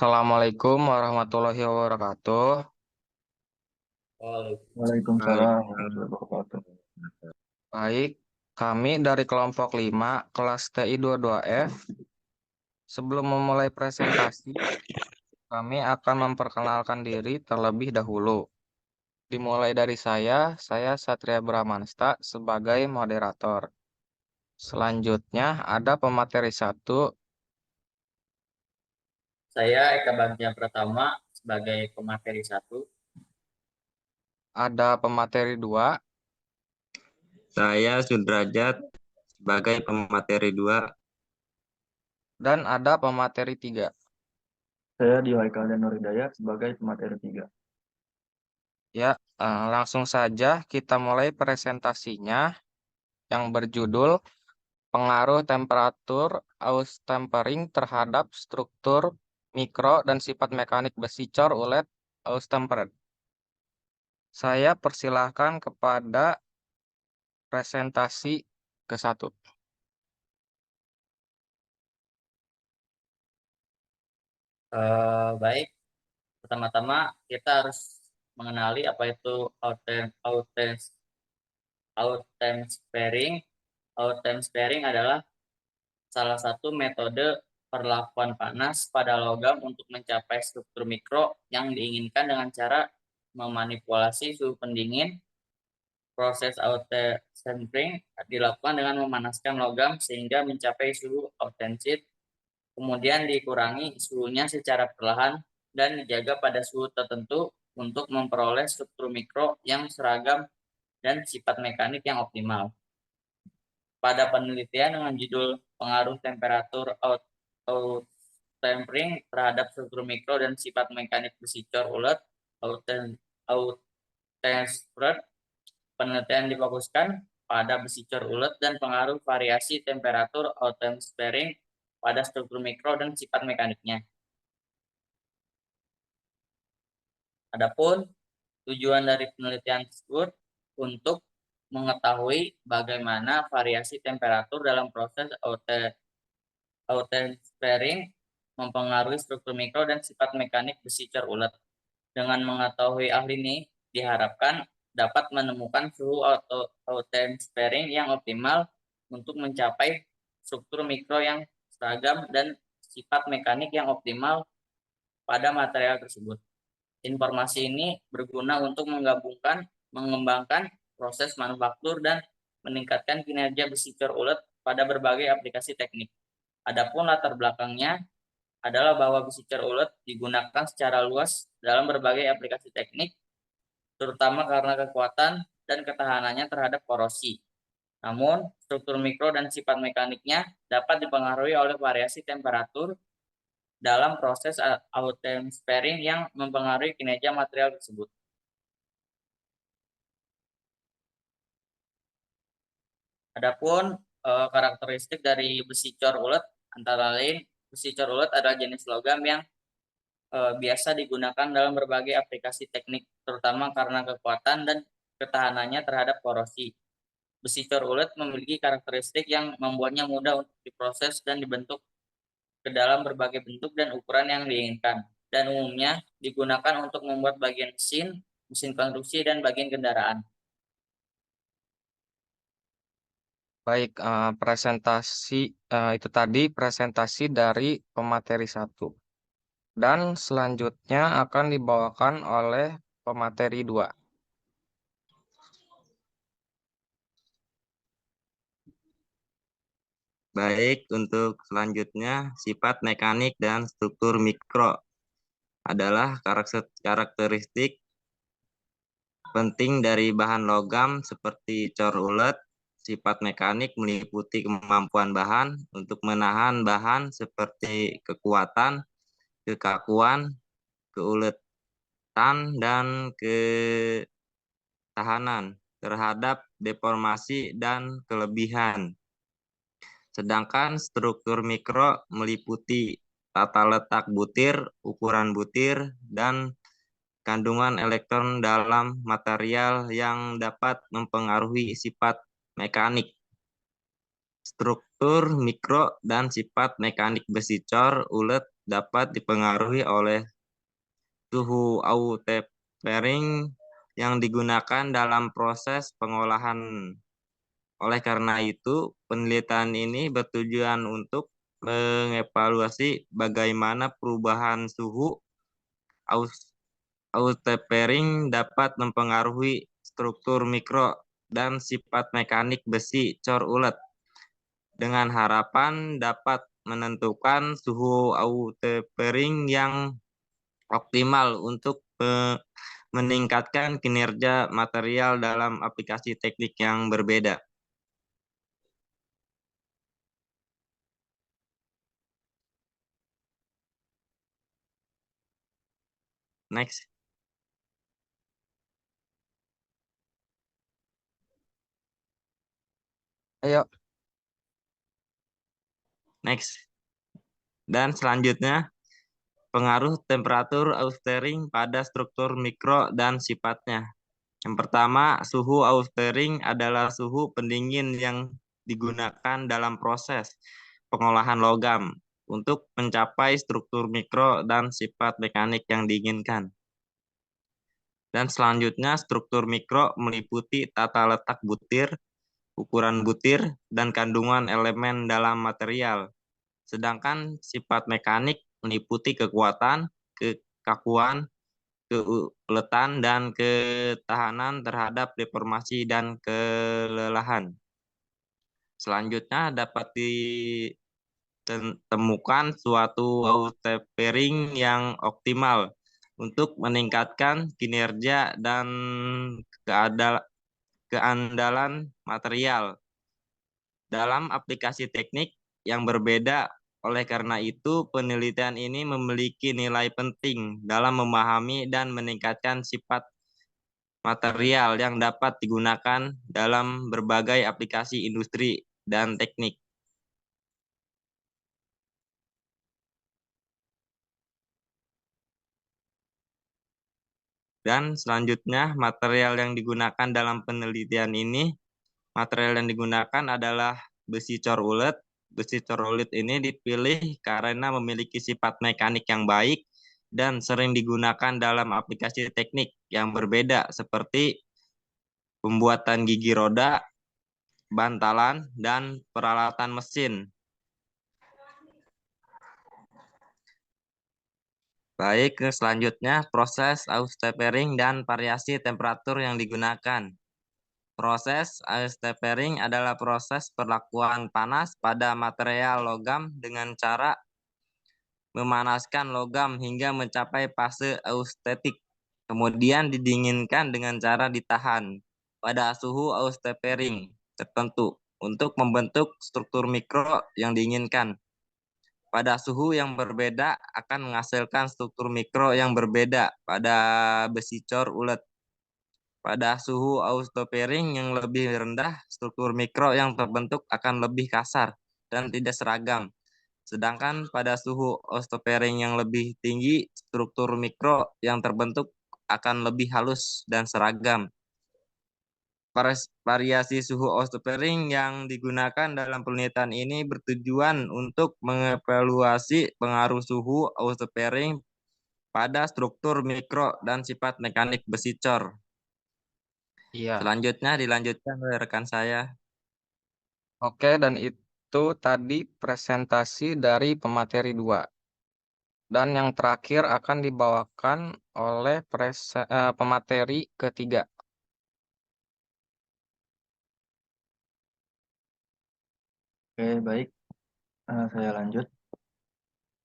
Assalamualaikum warahmatullahi wabarakatuh. Baik. Waalaikumsalam warahmatullahi wabarakatuh. Baik, kami dari kelompok 5 kelas TI 22F. Sebelum memulai presentasi, kami akan memperkenalkan diri terlebih dahulu. Dimulai dari saya Satria Bramansta sebagai moderator. Selanjutnya ada pemateri 1, Saya Eka Bagja Pratama sebagai pemateri 1. ada pemateri 2, Saya Sudrajat sebagai pemateri 2. dan ada pemateri 3. Saya Dio Haikal dan Nur Hidayat sebagai pemateri 3. Ya, langsung saja kita mulai presentasinya yang berjudul pengaruh temperatur Aus-tempering terhadap struktur mikro dan sifat mekanik besi cor ulet Aus-tempered. Saya persilahkan kepada presentasi ke-1. Baik, pertama-tama kita harus mengenali apa itu out-time sparing. Out-time sparing adalah salah satu metode perlakuan panas pada logam untuk mencapai struktur mikro yang diinginkan dengan cara memanipulasi suhu pendingin. Proses auto-tempering dilakukan dengan memanaskan logam sehingga mencapai suhu autensit, kemudian dikurangi suhunya secara perlahan dan dijaga pada suhu tertentu untuk memperoleh struktur mikro yang seragam dan sifat mekanik yang optimal. Pada penelitian dengan judul pengaruh temperatur out-tempering terhadap struktur mikro dan sifat mekanik besi cor ulet out-tempered, penelitian difokuskan pada besi cor ulet dan pengaruh variasi temperatur out-time sparing pada struktur mikro dan sifat mekaniknya. Adapun tujuan dari penelitian tersebut untuk mengetahui bagaimana variasi temperatur dalam proses out-time sparing mempengaruhi struktur mikro dan sifat mekanik besi cor ulet. Dengan mengetahui hal ini, diharapkan dapat menemukan suhu out-time sparing yang optimal untuk mencapai struktur mikro yang seragam dan sifat mekanik yang optimal pada material tersebut. Informasi ini berguna untuk mengembangkan proses manufaktur dan meningkatkan kinerja besi cor ulet pada berbagai aplikasi teknik. Adapun latar belakangnya adalah bahwa besi cor ulet digunakan secara luas dalam berbagai aplikasi teknik, terutama karena kekuatan dan ketahanannya terhadap korosi. Namun, struktur mikro dan sifat mekaniknya dapat dipengaruhi oleh variasi temperatur dalam proses out-time sparing yang mempengaruhi kinerja material tersebut. Adapun karakteristik dari besi cor ulet antara lain besi cor ulet adalah jenis logam yang biasa digunakan dalam berbagai aplikasi teknik, terutama karena kekuatan dan ketahanannya terhadap korosi. Besi cor ulet memiliki karakteristik yang membuatnya mudah untuk diproses dan dibentuk ke dalam berbagai bentuk dan ukuran yang diinginkan, dan umumnya digunakan untuk membuat bagian mesin, mesin konstruksi, dan bagian kendaraan. Baik, itu tadi presentasi dari pemateri 1. Dan selanjutnya akan dibawakan oleh pemateri 2. Baik, untuk selanjutnya sifat mekanik dan struktur mikro adalah karakteristik penting dari bahan logam seperti cor ulet. Sifat mekanik meliputi kemampuan bahan untuk menahan bahan seperti kekuatan, kekakuan, keuletan, dan ketahanan terhadap deformasi dan kelebihan. Sedangkan struktur mikro meliputi tata letak butir, ukuran butir, dan kandungan elektron dalam material yang dapat mempengaruhi sifat mekanik. Struktur mikro dan sifat mekanik besi cor ulet dapat dipengaruhi oleh suhu outpouring yang digunakan dalam proses pengolahan. Oleh karena itu, penelitian ini bertujuan untuk mengevaluasi bagaimana perubahan suhu outpouring dapat mempengaruhi struktur mikro dan sifat mekanik besi cor ulet, dengan harapan dapat menentukan suhu outpouring yang optimal untuk meningkatkan kinerja material dalam aplikasi teknik yang berbeda. Next. Ayo, Next. Dan selanjutnya, pengaruh temperatur outpouring pada struktur mikro dan sifatnya. Yang pertama, suhu outpouring adalah suhu pendingin yang digunakan dalam proses pengolahan logam untuk mencapai struktur mikro dan sifat mekanik yang diinginkan. Dan selanjutnya, struktur mikro meliputi tata letak butir, ukuran butir, dan kandungan elemen dalam material. Sedangkan sifat mekanik meliputi kekuatan, kekakuan, keuletan, dan ketahanan terhadap deformasi dan kelelahan. Selanjutnya dapat ditemukan suatu outpouring yang optimal untuk meningkatkan kinerja dan keandalan material dalam aplikasi teknik yang berbeda. Oleh karena itu, penelitian ini memiliki nilai penting dalam memahami dan meningkatkan sifat material yang dapat digunakan dalam berbagai aplikasi industri dan teknik. Dan selanjutnya, material yang digunakan dalam penelitian ini, material yang digunakan adalah besi cor ulet. Besi cor ulet ini dipilih karena memiliki sifat mekanik yang baik dan sering digunakan dalam aplikasi teknik yang berbeda seperti pembuatan gigi roda, bantalan, dan peralatan mesin. Baik, selanjutnya proses outpouring dan variasi temperatur yang digunakan. Proses outpouring adalah proses perlakuan panas pada material logam dengan cara memanaskan logam hingga mencapai fase austetik, kemudian didinginkan dengan cara ditahan pada suhu outpouring tertentu untuk membentuk struktur mikro yang diinginkan. Pada suhu yang berbeda akan menghasilkan struktur mikro yang berbeda pada besi cor ulet. Pada suhu outpouring yang lebih rendah, struktur mikro yang terbentuk akan lebih kasar dan tidak seragam. Sedangkan pada suhu outpouring yang lebih tinggi, struktur mikro yang terbentuk akan lebih halus dan seragam. Variasi suhu outpouring yang digunakan dalam penelitian ini bertujuan untuk mengevaluasi pengaruh suhu outpouring pada struktur mikro dan sifat mekanik besi cor. iya. Selanjutnya dilanjutkan oleh rekan saya. Oke, dan itu tadi presentasi dari pemateri 2. Dan yang terakhir akan dibawakan oleh pemateri ketiga. Oke, baik. Saya lanjut.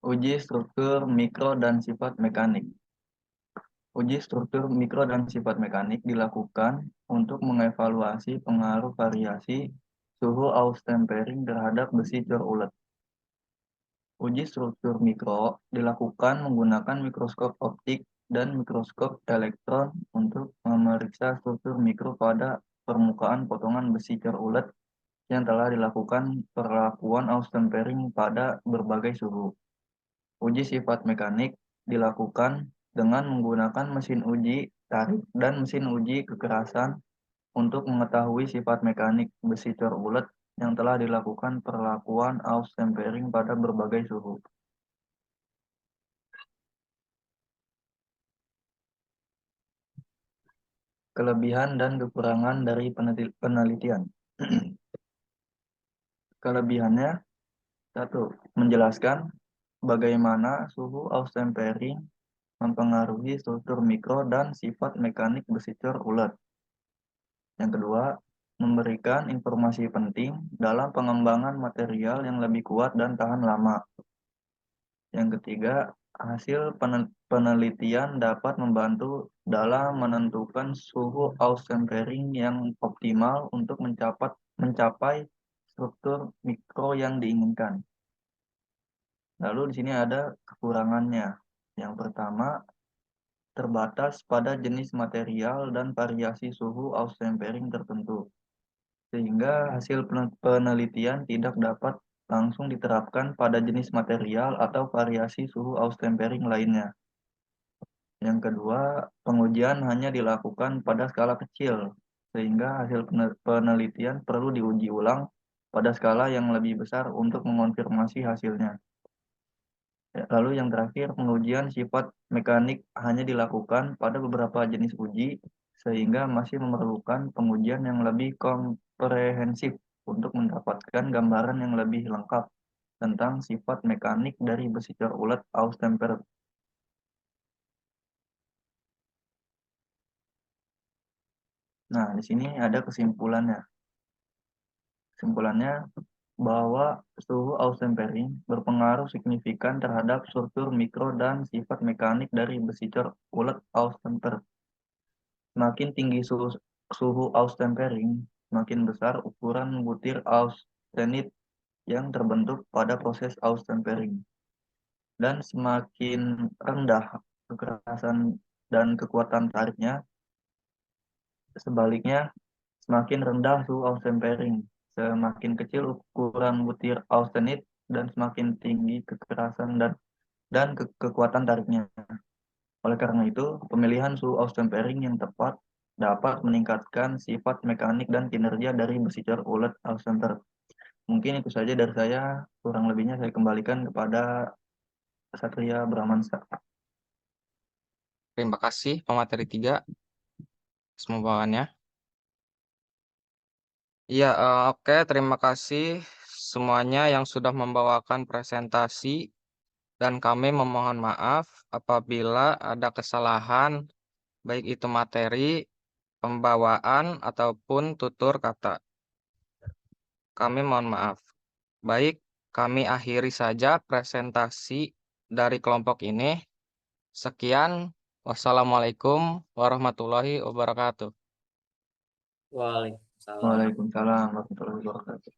Uji struktur mikro dan sifat mekanik. Uji struktur mikro dan sifat mekanik dilakukan untuk mengevaluasi pengaruh variasi suhu outpouring terhadap besi cor ulet. Uji struktur mikro dilakukan menggunakan mikroskop optik dan mikroskop elektron untuk memeriksa struktur mikro pada permukaan potongan besi cor ulet yang telah dilakukan perlakuan outpouring pada berbagai suhu. Uji sifat mekanik dilakukan dengan menggunakan mesin uji tarik dan mesin uji kekerasan untuk mengetahui sifat mekanik besi cor ulet yang telah dilakukan perlakuan outpouring pada berbagai suhu. Kelebihan dan kekurangan dari penelitian. Kelebihannya, 1. Menjelaskan bagaimana suhu Austen-Pering mempengaruhi struktur mikro dan sifat mekanik besi cor ulet. Yang kedua, memberikan informasi penting dalam pengembangan material yang lebih kuat dan tahan lama. Yang ketiga, hasil penelitian dapat membantu dalam menentukan suhu Austen-Pering yang optimal untuk mencapai struktur mikro yang diinginkan. Lalu di sini ada kekurangannya. Yang pertama, terbatas pada jenis material dan variasi suhu Austen-Pering tertentu, sehingga hasil penelitian tidak dapat langsung diterapkan pada jenis material atau variasi suhu Austen-Pering lainnya. Yang kedua, pengujian hanya dilakukan pada skala kecil, sehingga hasil penelitian perlu diuji ulang pada skala yang lebih besar untuk mengonfirmasi hasilnya. Lalu yang terakhir, pengujian sifat mekanik hanya dilakukan pada beberapa jenis uji, sehingga masih memerlukan pengujian yang lebih komprehensif untuk mendapatkan gambaran yang lebih lengkap tentang sifat mekanik dari besi cor ulet Austemper. Nah, di sini ada kesimpulannya. Kesimpulannya bahwa suhu Austen-Pering berpengaruh signifikan terhadap struktur mikro dan sifat mekanik dari besi cor ulet Austen-Pering. Semakin tinggi suhu Austen-Pering, semakin besar ukuran butir austenit yang terbentuk pada proses Austen-Pering. Dan semakin rendah kekerasan dan kekuatan tariknya, sebaliknya semakin rendah suhu Austen-Pering, semakin kecil ukuran butir austenit dan semakin tinggi kekerasan dan kekuatan tariknya. Oleh karena itu, pemilihan suhu Austen-Pering yang tepat dapat meningkatkan sifat mekanik dan kinerja dari besi cor ulet Austen-Pering. Mungkin itu saja dari saya, kurang lebihnya saya kembalikan kepada Satria Bramansa. Terima kasih pemateri 3 semua bawaannya. Iya, oke, terima kasih semuanya yang sudah membawakan presentasi dan kami memohon maaf apabila ada kesalahan baik itu materi, pembawaan ataupun tutur kata. Kami mohon maaf. Baik, kami akhiri saja presentasi dari kelompok ini. Sekian, wassalamualaikum warahmatullahi wabarakatuh. Waalaikumsalam. Waalaikumsalam warahmatullahi wabarakatuh.